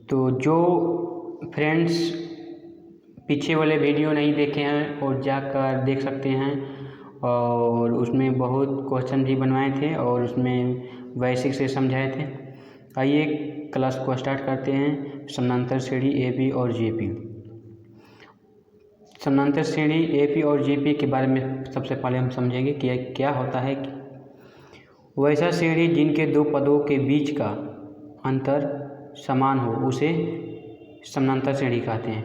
तो जो फ्रेंड्स पीछे वाले वीडियो नहीं देखे हैं और जाकर देख सकते हैं, और उसमें बहुत क्वेश्चन भी बनवाए थे और उसमें बेसिक से समझाए थे। आइए क्लास को स्टार्ट करते हैं। समानांतर श्रेणी एपी और जेपी। समानांतर श्रेणी एपी और जेपी के बारे में सबसे पहले हम समझेंगे कि क्या होता है। वैसा श्रेणी जिनके दो पदों के बीच का अंतर समान हो उसे समानांतर श्रेणी कहते हैं।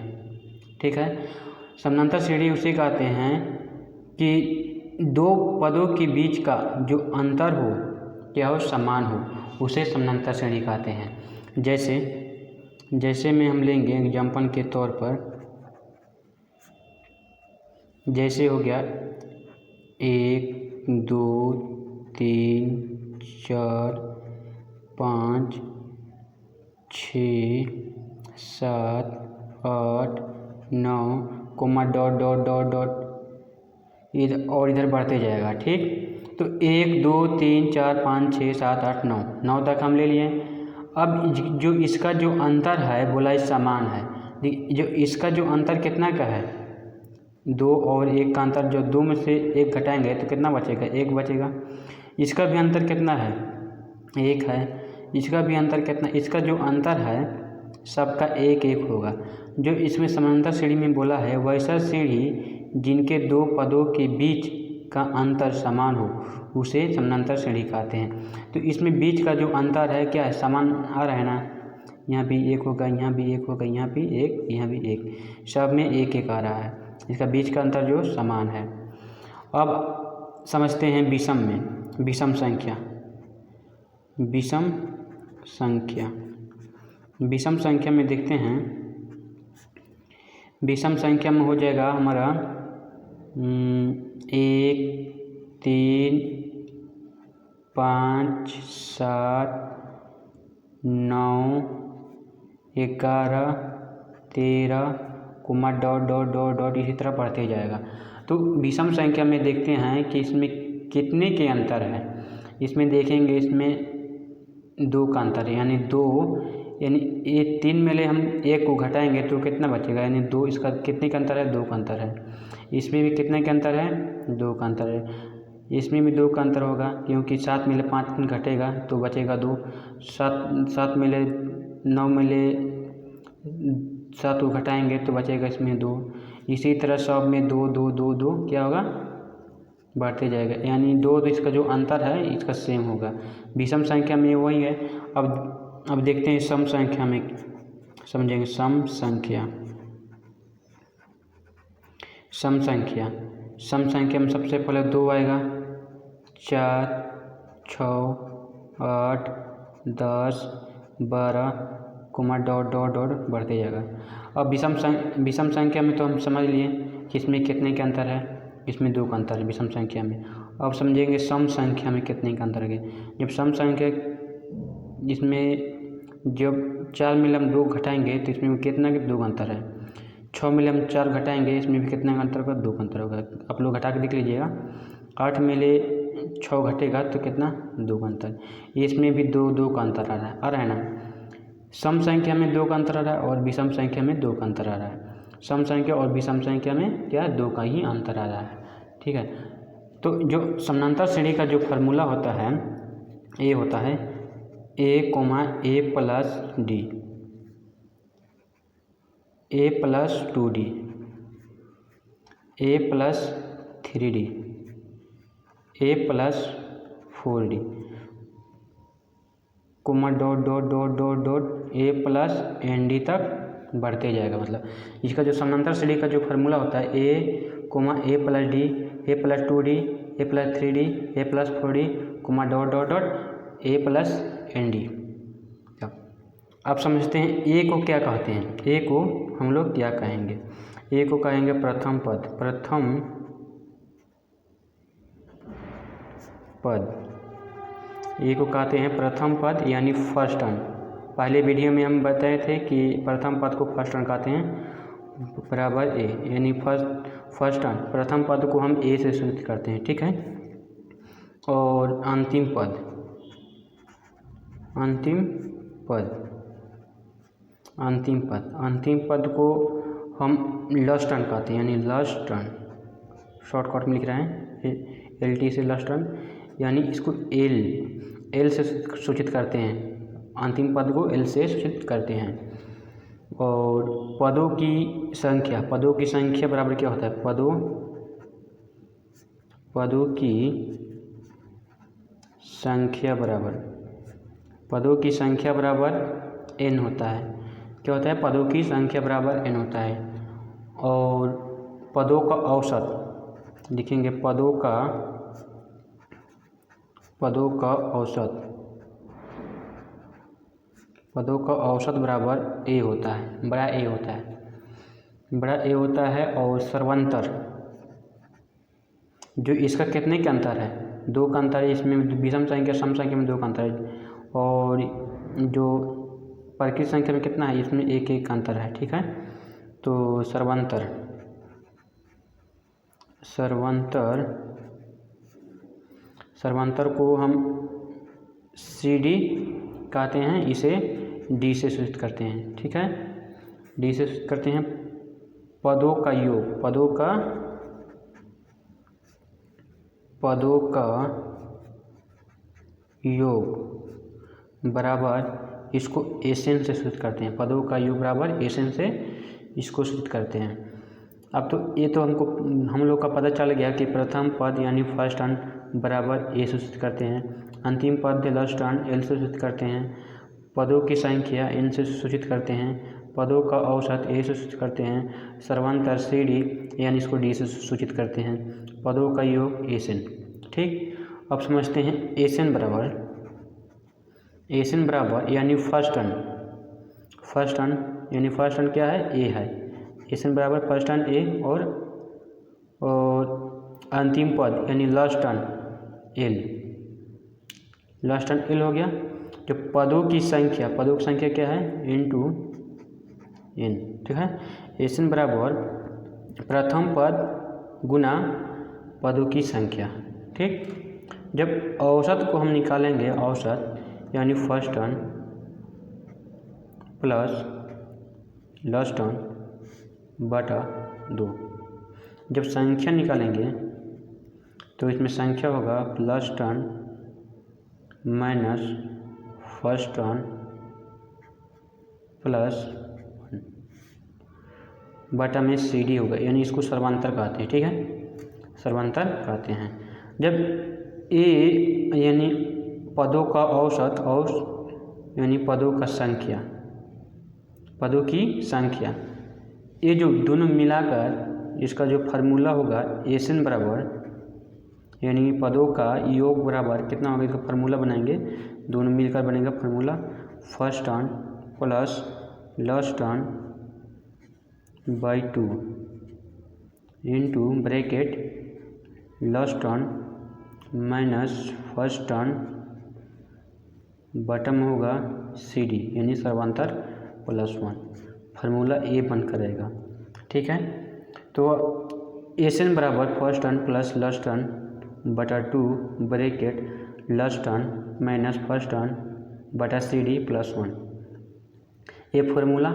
ठीक है, समानांतर श्रेणी उसे कहते हैं कि दो पदों के बीच का जो अंतर हो क्या हो, समान हो, उसे समानांतर श्रेणी कहते हैं। जैसे में हम लेंगे एग्जाम्पल के तौर पर, जैसे हो गया 1 2 3 4 5 6 7 8 9 comma dot dot dot dot इधर और इधर बढ़ते जाएगा। ठीक, तो 1 2 3 4 5 6 7 8 9 तक हम ले लिए। अब जो इसका जो अंतर है बोला समान है। जो इसका जो अंतर कितना का है, 2 और 1 का अंतर, जो 2 में से 1 घटाएंगे तो कितना बचेगा, 1 बचेगा। इसका भी अंतर कितना है, 1 है। इसका भी अंतर कितना, इसका जो अंतर है सबका 1 1 होगा। जो इसमें समानांतर श्रेणी में बोला है वैसा श्रेणी जिनके दो पदों के बीच का अंतर समान हो उसे समानांतर श्रेणी कहते हैं। तो इसमें बीच का जो अंतर है क्या है, समान आ रहा है ना, यहाँ भी 1 होगा, यहाँ भी 1 होगा, यहाँ भी 1, यहाँ भी 1, सब में 1 1 आ रहा है। इसका बीच का अंतर जो समान है। अब समझते हैं विषम में, विषम संख्या। विषम संख्या में देखते हैं, विषम संख्या में हो जाएगा हमारा 1 3 5 7 9 11 13 comma dot dot dot dot इसी तरह बढ़ते जाएगा। तो विषम संख्या में देखते हैं कि इसमें कितने के अंतर है। इसमें देखेंगे इसमें 2 का अंतर है, यानी 2, यानी ये 3 में ले हम 1 को घटाएंगे तो कितना बचेगा, यानी 2। इसका कितने का अंतर है, 2 का अंतर है। इसमें भी कितने का अंतर है, 2 का अंतर है। इसमें भी 2 का अंतर होगा क्योंकि 7 में ले 5 घटेगा तो बचेगा 2। 7 में ले 9 में ले 7 को घटाएंगे तो बचेगा इसमें 2। इसी तरह सब में 2 2 2 2 क्या होगा, बढ़ते जाएगा, यानी 2 इसका जो अंतर है इसका सेम होगा। विषम संख्या में वही है। अब देखते हैं सम संख्या में, समझेंगे सम संख्या में सबसे पहले 2 आएगा, 4 6 8 10 12 कोमा डॉट डॉट डॉट बढ़ते जाएगा। अब विषम संख्या में तो हम समझ लिए कि इसमें कितने का अंतर है, इसमें 2 का अंतर है विषम संख्या में। अब समझेंगे सम संख्या में कितने का अंतर है। जब सम संख्या, इसमें जब 4 में हम 2 घटाएंगे तो इसमें कितना के 2 का अंतर है। 6 में हम 4 घटाएंगे, इसमें भी कितना का अंतर होगा, 2 का अंतर होगा। आप लोग घटा के देख लीजिएगा। 8 में ले 6 घटेगा तो कितना, 2 का अंतर। इसमें भी 2 2 का अंतर आ रहा है ना। सम संख्या में 2 का अंतर आ रहा है और विषम संख्या में 2 का अंतर आ रहा है। सम संख्या और विषम संख्या में क्या, 2 का ही अंतर आ रहा है। ठीक है, तो जो समानांतर श्रेणी का जो फार्मूला होता है ये होता है a plus d, a plus 2d, a plus 3d, a plus 4d, comma dot dot dot dot dot a plus nd तक बढ़ते जाएगा। मतलब इसका जो समानांतर श्रेणी का जो फार्मूला होता है a plus d, a plus 2d, a plus 3d, a plus 4d, comma dot dot dot a plus nd। आप समझते हैं ए को क्या कहते हैं, ए को हम लोग क्या कहेंगे, ए को कहेंगे प्रथम पद, ए को कहते हैं प्रथम पद यानी फर्स्ट टर्म। पहले वीडियो में हम बताए थे कि प्रथम पद को फर्स्ट टर्म कहते हैं, बराबर ए, यानी फर्स्ट टर्म, प्रथम पद को हम ए से शुरू करते हैं। ठीक है, और अंतिम पद अंतिम पद को हम लास्ट टर्म कहते हैं, यानी लास्ट टर्म, शॉर्टकट में लिख रहे हैं LT से लास्ट टर्म, यानी इसको L से सूचित करते हैं, अंतिम पद को L से सूचित करते हैं। और पदों की संख्या बराबर क्या होता है, पदों की संख्या बराबर n होता है। क्या होता है, पदों की संख्या बराबर n होता है। और पदों का औसत लिखेंगे, पदों का औसत बराबर A होता है, बड़ा A होता है। और सर्वांतर, जो इसका कितने का अंतर है, 2 का अंतर है, इसमें विषम संख्या सम संख्या में 2 का अंतर है। और जो प्रकृत संख्या में कितना है, इसमें 1 का अंतर है। ठीक है, तो सर्वांतर को हम CD कहते हैं, इसे D से सूचित करते हैं। ठीक है, D से सूचित करते हैं। पदों का योग बराबर इसको SN से सूचित करते हैं। पदों का योग बराबर SN से इसको सूचित करते हैं। अब तो ये तो हम लोग का पता चल गया कि प्रथम पद यानी फर्स्ट टर्म बराबर A से सूचित करते हैं, अंतिम पद लास्ट टर्म L से सूचित करते हैं, पदों की संख्या N से सूचित करते हैं, पदों का औसत A से सूचित करते हैं, सर्वांतर CD यानी इसको D से सूचित करते हैं, पदों का योग SN। ठीक, अब समझते हैं SN बराबर यानी फर्स्ट टर्म यानी फर्स्ट टर्म क्या है, A है। SN बराबर फर्स्ट टर्म A और अंतिम पद यानी लास्ट टर्म L हो गया। जो पदों की संख्या क्या है, इनटू N। ठीक है, SN बराबर प्रथम पद गुना पदों की संख्या। ठीक, जब औसत को हम निकालेंगे, औसत यानी first term plus last term बटा 2। जब संख्या निकालेंगे तो इसमें संख्या होगा last term minus first term plus 1 बटा में CD होगा, यानी इसको सर्वांतर कहते हैं। ठीक है, सर्वांतर कहते हैं। जब A यानी पदों का औसत और यानी पदों की संख्या, ये जो दोनों मिलाकर इसका जो फार्मूला होगा SN बराबर यानी पदों का योग बराबर कितना होगा, इसका फार्मूला बनाएंगे, दोनों मिलकर बनेगा formula first term plus last term by 2 into bracket last term minus first term bottom होगा CD यानी सर्वांतर प्लस 1, फार्मूला A बनकर रहेगा। ठीक है, तो SN बराबर first term plus last term बटा 2 bracket last term minus first term बटा CD प्लस 1, ये फार्मूला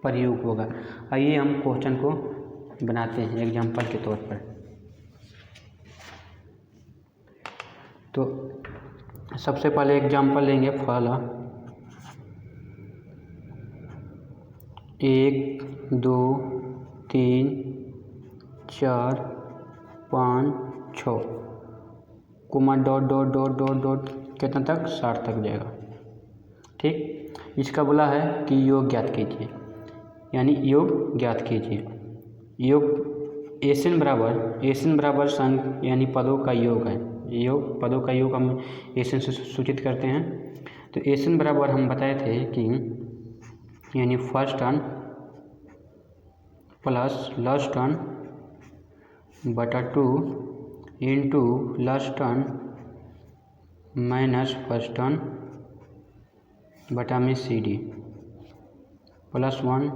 प्रयोग होगा। आइए हम क्वेश्चन को बनाते हैं एग्जाम्पल के तौर पर। तो सबसे पहले एग्जाम्पल लेंगे पहला 1 2 3 4 5 6 comma dot dot dot dot dot कितना तक 60 तक जाएगा। ठीक, इसका बोला है कि योग ज्ञात कीजिए, यानी योग ज्ञात कीजिए। योग SN बराबर संख्या यानी पदों का योग है, पदों का योग हम SN से सूचित करते हैं। तो SN बराबर हम बताए थे कि यानी first term plus last term बटा 2 into last term minus first term बटा में CD प्लस 1।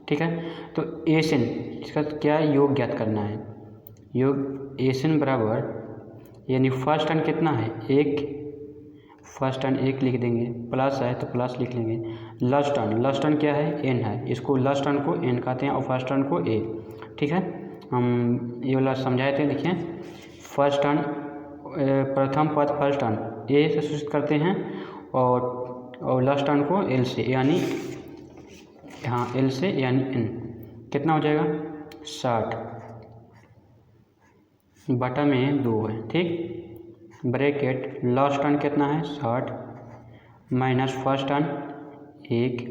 ठीक है, तो SN इसका क्या योग ज्ञात करना है। योग SN बराबर यानी फर्स्ट टर्म कितना है 1 फर्स्ट टर्म 1 लिख देंगे, प्लस है तो प्लस लिख लेंगे। लास्ट टर्म क्या है, एन है, इसको लास्ट टर्म को एन कहते हैं और फर्स्ट टर्म को ए। ठीक है, हम ये वाला समझाए थे। देखिए फर्स्ट टर्म प्रथम पद फर्स्ट टर्म ए से सूचित करते हैं और लास्ट टर्म को एल से, यानी हाँ एल से यानी एन। कितना हो जाएगा 60 बटा में 2 है। ठीक, ब्रैकेट लास्ट टर्म कितना है 60 माइनस फर्स्ट टर्म 1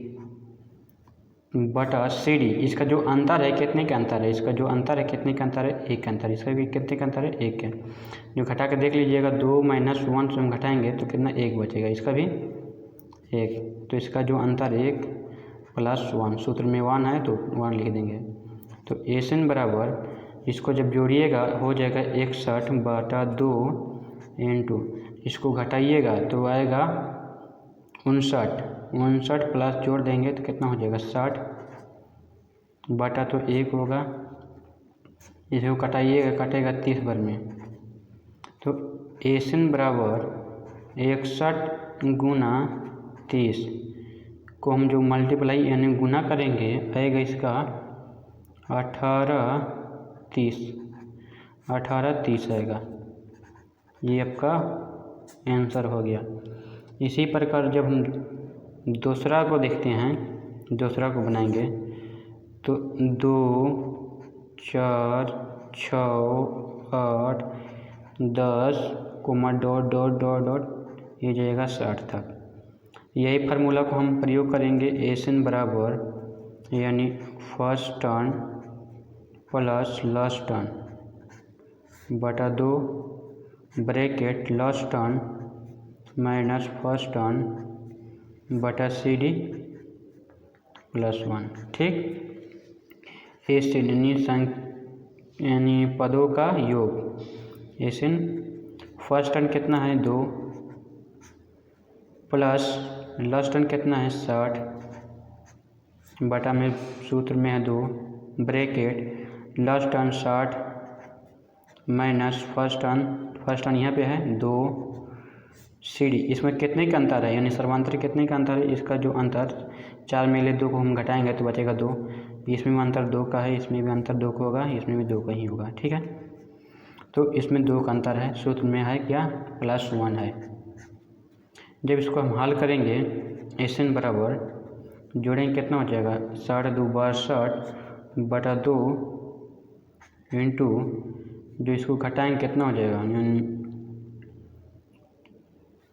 बटा सी डी। इसका जो अंतर है कितने का अंतर है, इसका जो अंतर है कितने का अंतर है, 1 का अंतर है। इसका भी कितने का अंतर है, 1 है। जो घटा के देख लीजिएगा 2 माइनस 1 से हम घटाएंगे तो कितना 1 बचेगा, इसका भी 1। तो इसका जो अंतर 1 प्लस 1, सूत्र में 1 है तो 1 लिख देंगे। तो एसन बराबर इसको जब जोड़िएगा हो जाएगा 61 बटा 2 इंटू, इसको घटाइएगा तो आएगा 59 प्लस जोड़ देंगे तो कितना हो जाएगा 60 बटा तो 1 होगा, इसको कटाइएगा कटेगा 30 बार में। तो एसन बराबर 61 गुना 30 को हम जो मल्टीप्लाई यानी गुना करेंगे आएगा इसका 1830 आएगा। ये आपका आंसर हो गया। इसी प्रकार जब हम दूसरा को देखते हैं, दूसरा को बनाएंगे तो 2 4 6 8 10 comma dot dot dot dot ये जाएगा 60 तक। यही फार्मूला को हम प्रयोग करेंगे। एसन बराबर यानी first term plus last term बटा 2 bracket last term minus first term बटा सी डी प्लस 1। ठीक, एसन यानी पदों का योग। एसन फर्स्ट टर्म कितना है 2 प्लस लास्ट टर्म कितना है 60 बटा में सूत्र में है 2 bracket last term 60 minus first term यहाँ पे है 2 सी डी। इसमें कितने का अंतर है, यानी सर्वांतर कितने का अंतर है, इसका जो अंतर 4 में ले 2 को हम घटाएंगे तो बचेगा 2। इसमें भी अंतर 2 का है, इसमें भी अंतर 2 का होगा, इसमें भी 2 का ही होगा। ठीक है, तो इसमें 2 का अंतर है, सूत्र में है क्या प्लस 1 है। जब इसको हम हल करेंगे एसन बराबर जोड़ेंगे कितना हो जाएगा 60 2 62 बटा 2 इंटू जो इसको घटाएंगे कितना हो जाएगा, यानी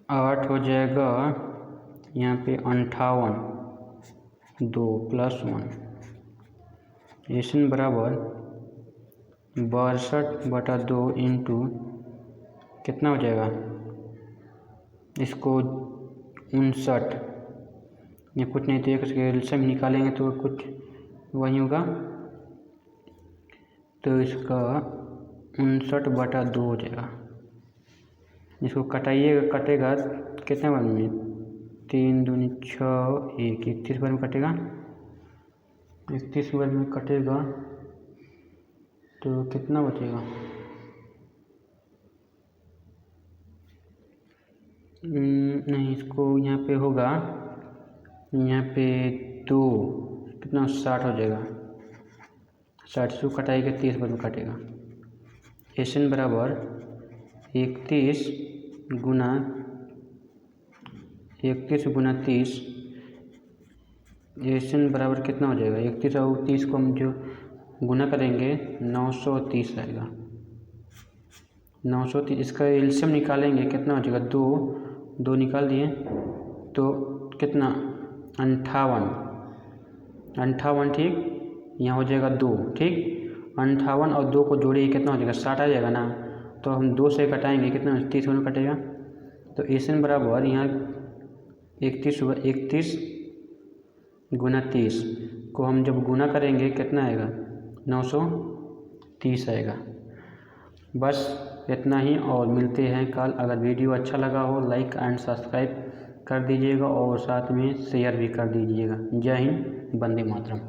8 हो जाएगा यहाँ पे 58 2 प्लस 1। एसन बराबर 62 बटा 2 इंटू कितना हो जाएगा, इसको 59, ये कुछ नहीं तो एक एलसीएम निकालेंगे तो कुछ वही होगा, तो इसका 59 बटा 2 हो जाएगा। इसको कटाइएगा कटेगा कितने बार में 3 दूनी 6 1 31 बार में कटेगा, 31 बार में कटेगा तो कितना बचेगा, नहीं इसको यहाँ पे होगा, यहाँ पे 2 कितना 60 हो जाएगा, 60 से कटाएगा 30 बार में कटेगा। एसन बराबर 31 गुना 30। एसन बराबर कितना हो जाएगा, 31 और 30 को हम जो गुना करेंगे 930 आएगा। 930 इसका एलसीएम निकालेंगे कितना हो जाएगा, 2 निकाल दिए तो कितना 58। ठीक, यहाँ हो जाएगा 2। ठीक, 58 और 2 को जोड़िए कितना हो जाएगा 60 आ जाएगा ना, तो हम 2 से घटाएंगे कितना 30 में कटेगा। तो एसन बराबर यहाँ 31 गुना 30 को हम जब गुना करेंगे कितना आएगा 930 आएगा। बस इतना ही, और मिलते हैं कल। अगर वीडियो अच्छा लगा हो लाइक एंड सब्सक्राइब कर दीजिएगा और साथ में शेयर भी कर दीजिएगा। जय हिंद, वंदे मातरम।